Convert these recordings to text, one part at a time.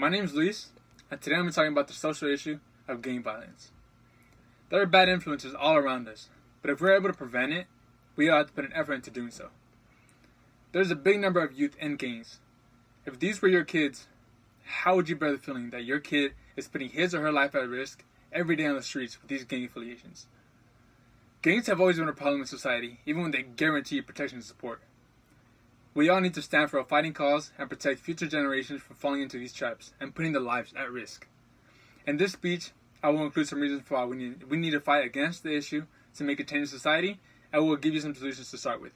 My name is Luis, and today I'm talking about the social issue of gang violence. There are bad influences all around us, but if we're able to prevent it, we ought to put an effort into doing so. There's a big number of youth in gangs. If these were your kids, how would you bear the feeling that your kid is putting his or her life at risk every day on the streets with these gang affiliations? Gangs have always been a problem in society, even when they guarantee protection and support. We all need to stand for a fighting cause and protect future generations from falling into these traps and putting their lives at risk. In this speech, I will include some reasons for why we need to fight against the issue to make a change in society, and we'll give you some solutions to start with.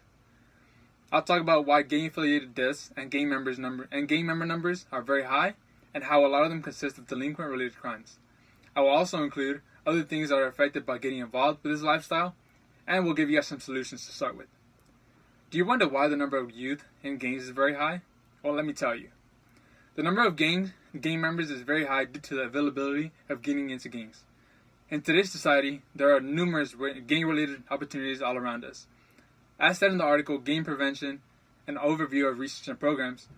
I'll talk about why gang-affiliated deaths and gang member numbers are very high, and how a lot of them consist of delinquent-related crimes. I will also include other things that are affected by getting involved with this lifestyle, and we'll give you guys some solutions to start with. Do you wonder why the number of youth in gangs is very high? Well, let me tell you. The number of gang members is very high due to the availability of getting into gangs. In today's society, there are numerous gang-related opportunities all around us. As said in the article, Gang Prevention, an overview of research and programs,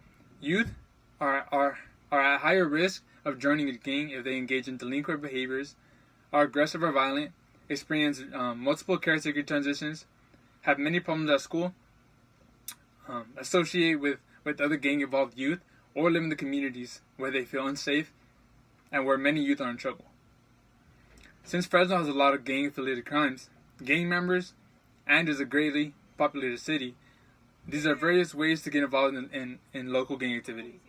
youth are at higher risk of joining a gang if they engage in delinquent behaviors, are aggressive or violent, experience multiple caretaker transitions, have many problems at school, associate with other gang-involved youth, or live in the communities where they feel unsafe and where many youth are in trouble. Since Fresno has a lot of gang-affiliated crimes, gang members, and is a greatly populated city, these are various ways to get involved in local gang activity.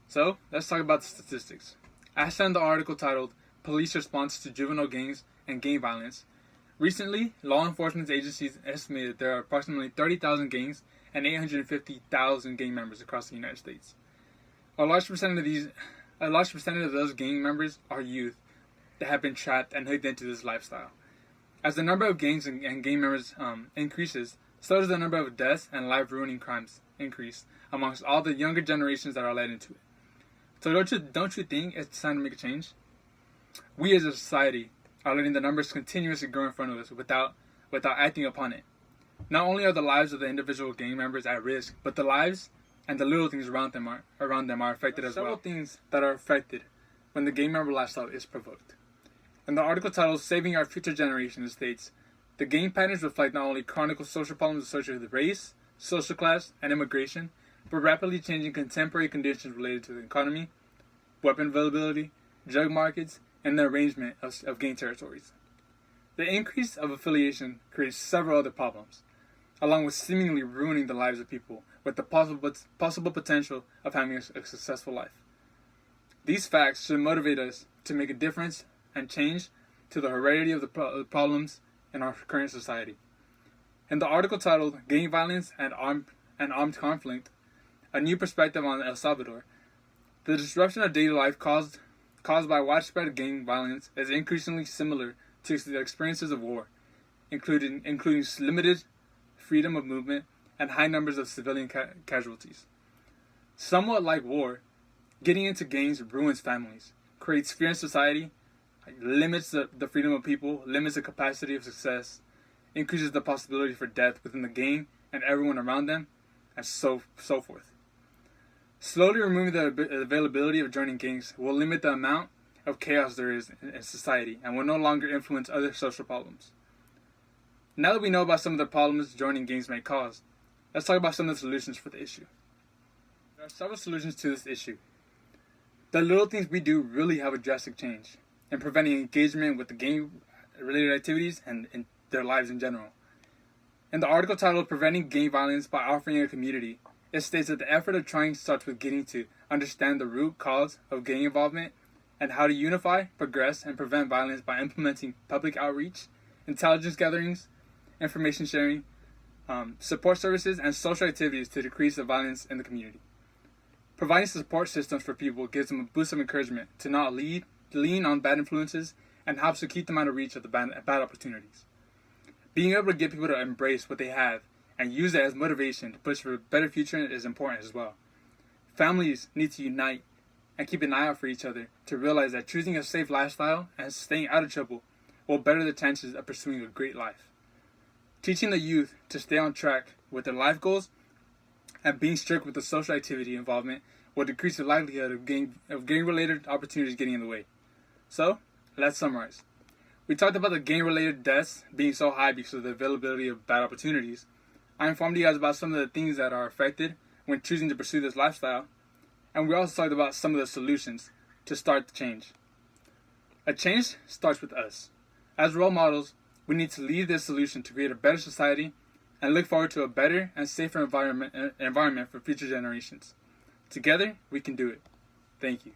So, let's talk about the statistics. As said in the article titled, Police Response to Juvenile Gangs and Gang Violence, recently, law enforcement agencies estimated there are approximately 30,000 gangs and 850,000 gang members across the United States. A large percentage of those gang members are youth that have been trapped and hooked into this lifestyle. As the number of gangs and gang members increases, so does the number of deaths and life-ruining crimes increase amongst all the younger generations that are led into it. So don't you think it's time to make a change? We as a society are letting the numbers continuously grow in front of us without acting upon it. Not only are the lives of the individual gang members at risk, but the lives and the little things around them are affected as well. Several things that are affected when the gang member lifestyle is provoked. In the article titled Saving Our Future Generations, it states, the gang patterns reflect not only chronic social problems associated with race, social class, and immigration, but rapidly changing contemporary conditions related to the economy, weapon availability, drug markets, and the arrangement of gang territories. The increase of affiliation creates several other problems, along with seemingly ruining the lives of people with the possible potential of having a successful life. These facts should motivate us to make a difference and change to the heredity of the problems in our current society. In the article titled Gang Violence and Armed Conflict, a New Perspective on El Salvador, the disruption of daily life caused by widespread gang violence is increasingly similar to the experiences of war, including limited freedom of movement and high numbers of civilian casualties. Somewhat like war, getting into gangs ruins families, creates fear in society, limits the freedom of people, limits the capacity of success, increases the possibility for death within the gang and everyone around them, and so forth. Slowly removing the availability of joining gangs will limit the amount of chaos there is in society and will no longer influence other social problems. Now that we know about some of the problems joining gangs may cause, let's talk about some of the solutions for the issue. There are several solutions to this issue. The little things we do really have a drastic change in preventing engagement with the gang-related activities and in their lives in general. In the article titled Preventing Gang Violence by Offering a Community, it states that the effort of trying starts with getting to understand the root cause of gang involvement and how to unify, progress, and prevent violence by implementing public outreach, intelligence gatherings, information sharing, support services, and social activities to decrease the violence in the community. Providing support systems for people gives them a boost of encouragement to not lean on bad influences and helps to keep them out of reach of the bad opportunities. Being able to get people to embrace what they have and use it as motivation to push for a better future is important as well. Families need to unite and keep an eye out for each other to realize that choosing a safe lifestyle and staying out of trouble will better the chances of pursuing a great life. Teaching the youth to stay on track with their life goals and being strict with the social activity involvement will decrease the likelihood of gang-related opportunities getting in the way. So, let's summarize. We talked about the gang-related deaths being so high because of the availability of bad opportunities. I informed you guys about some of the things that are affected when choosing to pursue this lifestyle. And we also talked about some of the solutions to start the change. A change starts with us. As role models, we need to lead this solution to create a better society and look forward to a better and safer environment for future generations. Together, we can do it. Thank you.